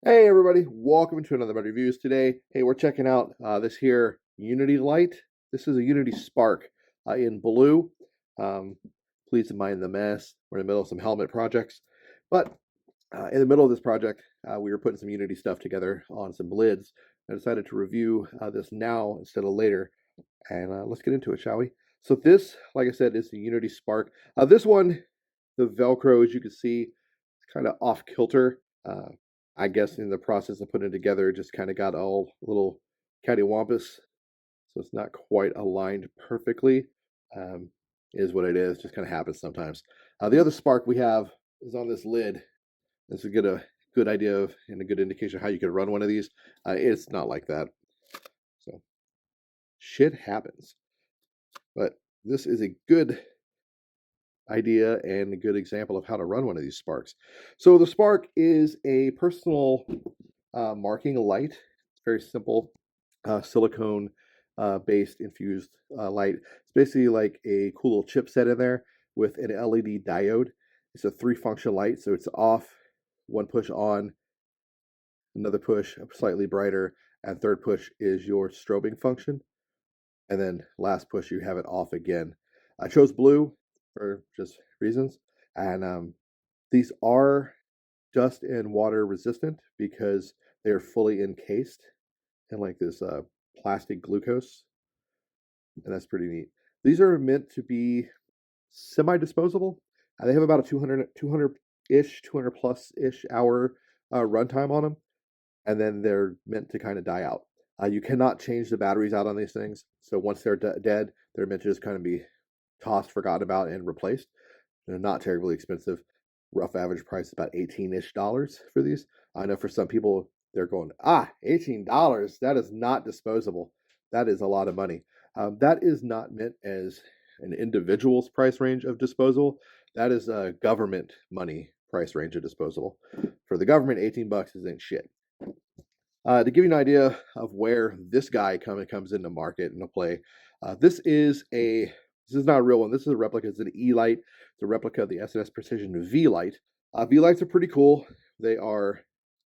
Hey everybody, welcome to another reviews today. Hey, we're checking out this here Unity light. This is a Unity Spark in blue. Um, Please mind the mess. We're in the middle of some helmet projects, but in the middle of this project, we were putting some Unity stuff together on some lids. I decided to review this now instead of later, and let's get into it, shall we? So this, like I said, is the Unity Spark. This one, the Velcro, as you can see, is kind of off kilter. I guess in the process of putting it together, it just kind of got all a little cattywampus, so it's not quite aligned perfectly. Um, is what it is. Just kind of happens sometimes. The other spark we have is on this lid. This is a good idea of and a good indication of how you could run one of these. It's not like that. So shit happens. But this is a good idea and a good example of how to run one of these sparks. So the spark is a personal marking light. It's very simple, silicone based infused light. It's basically like a cool little chipset in there with an LED diode. It's a 3-function light, so it's off, one push on, another push slightly brighter, and third push is your strobing function. And then last push, you have it off again. I chose blue for just reasons. And these are dust and water resistant because they're fully encased in like this plastic glucose. And that's pretty neat. These are meant to be semi-disposable. They have about a 200-ish, 200 plus-ish hour runtime on them. And then they're meant to kind of die out. You cannot change the batteries out on these things. So once they're dead, they're meant to just kind of be tossed, forgotten about, and replaced. They're not terribly expensive. Rough average price is about $18-ish for these. I know for some people, they're going, $18. That is not disposable. That is a lot of money. That is not meant as an individual's price range of disposable. That is a government money price range of disposable. For the government, $18 isn't shit. To give you an idea of where this guy comes into market and to play, this is not a real one. This is a replica. It's an E-Lite. It's a replica of the S&S Precision V-Lite. V-Lites are pretty cool. They are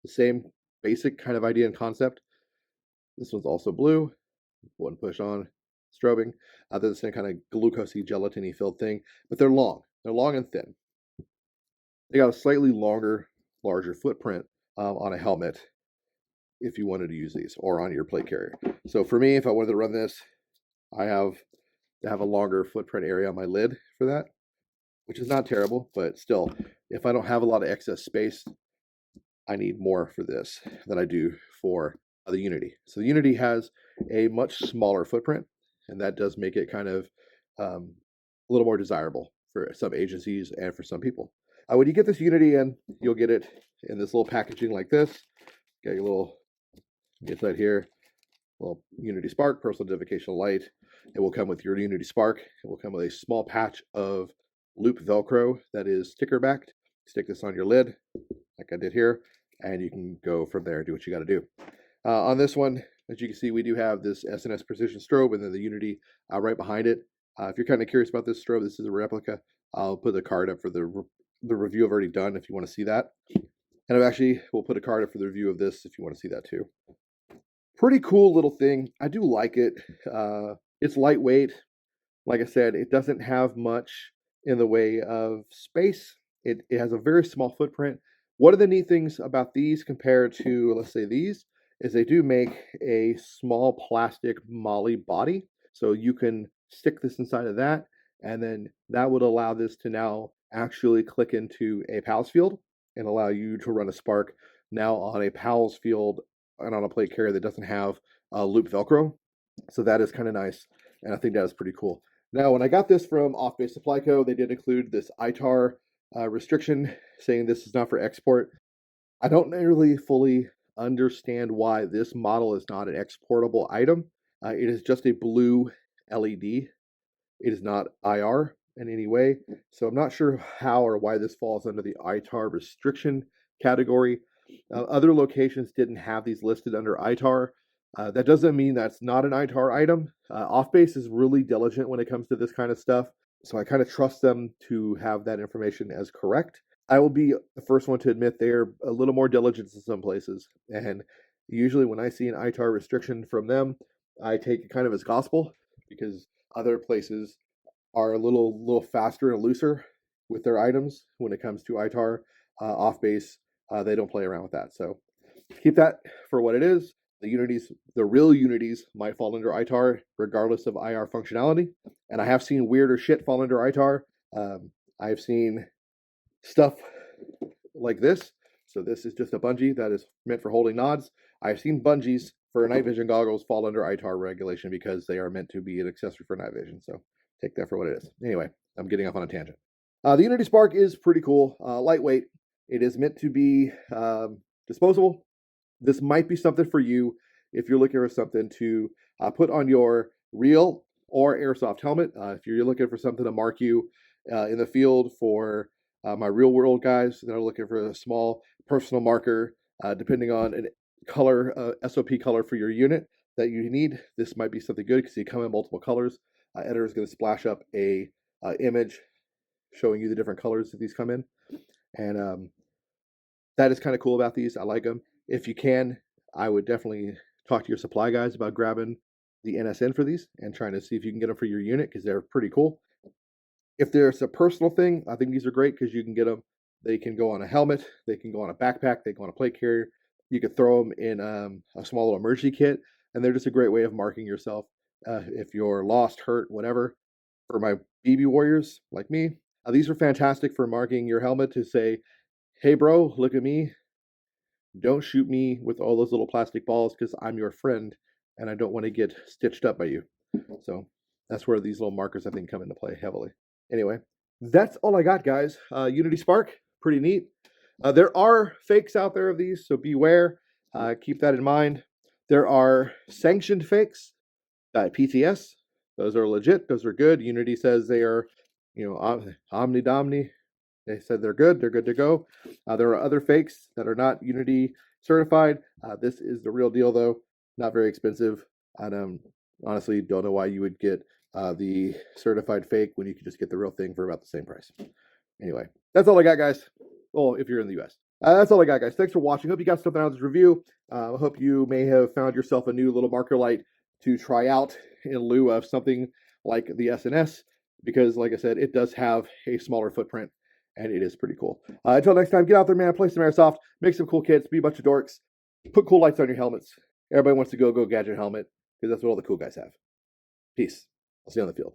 the same basic kind of idea and concept. This one's also blue. One push on, strobing. They're the same kind of glucosey, gelatiny filled thing, but they're long. They're long and thin. They got a slightly longer, larger footprint on a helmet if you wanted to use these, or on your plate carrier. So for me, if I wanted to run this, I have to have a longer footprint area on my lid for that, which is not terrible, but still, if I don't have a lot of excess space, I need more for this than I do for the Unity. So the Unity has a much smaller footprint, and that does make it kind of a little more desirable for some agencies and for some people. When you get this Unity in, you'll get it in this little packaging like this. Got your little inside here, well, Unity Spark, personal identification light. It will come with your Unity Spark. It will come with a small patch of loop Velcro that is sticker backed. Stick this on your lid, like I did here, and you can go from there and do what you got to do. On this one, as you can see, we do have this S&S Precision strobe and then the Unity right behind it. If you're kind of curious about this strobe, this is a replica. I'll put the card up for the review I've already done if you want to see that. And we'll put a card up for the review of this if you want to see that too. Pretty cool little thing. I do like it. It's lightweight. Like I said, it doesn't have much in the way of space. It has a very small footprint. One of the neat things about these compared to, let's say, these, is they do make a small plastic MOLLE body. So you can stick this inside of that, and then that would allow this to now actually click into a PALS field and allow you to run a spark now on a PALS field and on a plate carrier that doesn't have loop Velcro. So that is kind of nice, and I think that is pretty cool. Now, when I got this from Off Base Supply Co., they did include this ITAR restriction saying this is not for export. I don't really fully understand why this model is not an exportable item. It is just a blue LED. It is not IR in any way. So I'm not sure how or why this falls under the ITAR restriction category. Other locations didn't have these listed under ITAR. That doesn't mean that's not an ITAR item. Offbase is really diligent when it comes to this kind of stuff. So I kind of trust them to have that information as correct. I will be the first one to admit they're a little more diligent in some places. And usually when I see an ITAR restriction from them, I take it kind of as gospel because other places are a little faster and looser with their items when it comes to ITAR off base. They don't play around with that. So keep that for what it is. The real unities might fall under ITAR regardless of IR functionality. And I have seen weirder shit fall under ITAR. I've seen stuff like this. So this is just a bungee that is meant for holding nods. I've seen bungees for night vision goggles fall under ITAR regulation because they are meant to be an accessory for night vision. So take that for what it is. Anyway, I'm getting off on a tangent. The Unity Spark is pretty cool, lightweight. It is meant to be disposable. This might be something for you if you're looking for something to put on your real or airsoft helmet. If you're looking for something to mark you in the field for my real world guys that are looking for a small personal marker, depending on an color, SOP color for your unit that you need, this might be something good because they come in multiple colors. Editor is going to splash up a image showing you the different colors that these come in. And that is kind of cool about these. I like them. If you can, I would definitely talk to your supply guys about grabbing the NSN for these and trying to see if you can get them for your unit because they're pretty cool. If there's a personal thing, I think these are great because you can get them. They can go on a helmet. They can go on a backpack. They can go on a plate carrier. You could throw them in a small little emergency kit. And they're just a great way of marking yourself if you're lost, hurt, whatever. For my BB warriors like me, these are fantastic for marking your helmet to say, hey, bro, look at me. Don't shoot me with all those little plastic balls because I'm your friend and I don't want to get stitched up by you. So that's where these little markers, I think, come into play heavily. Anyway, that's all I got, guys. Unity Spark, pretty neat. There are fakes out there of these, so beware. Keep that in mind. There are sanctioned fakes. PTS, those are legit. Those are good. Unity says they are, Omni Domni. They said they're good. They're good to go. There are other fakes that are not Unity certified. This is the real deal, though. Not very expensive. I honestly don't know why you would get the certified fake when you could just get the real thing for about the same price. Anyway, that's all I got, guys. Well, if you're in the US. That's all I got, guys. Thanks for watching. Hope you got something out of this review. I hope you may have found yourself a new little marker light to try out in lieu of something like the SNS, because, like I said, it does have a smaller footprint, and it is pretty cool. Until next time, get out there, man. Play some Airsoft. Make some cool kits. Be a bunch of dorks. Put cool lights on your helmets. Everybody wants to go gadget helmet, because that's what all the cool guys have. Peace. I'll see you on the field.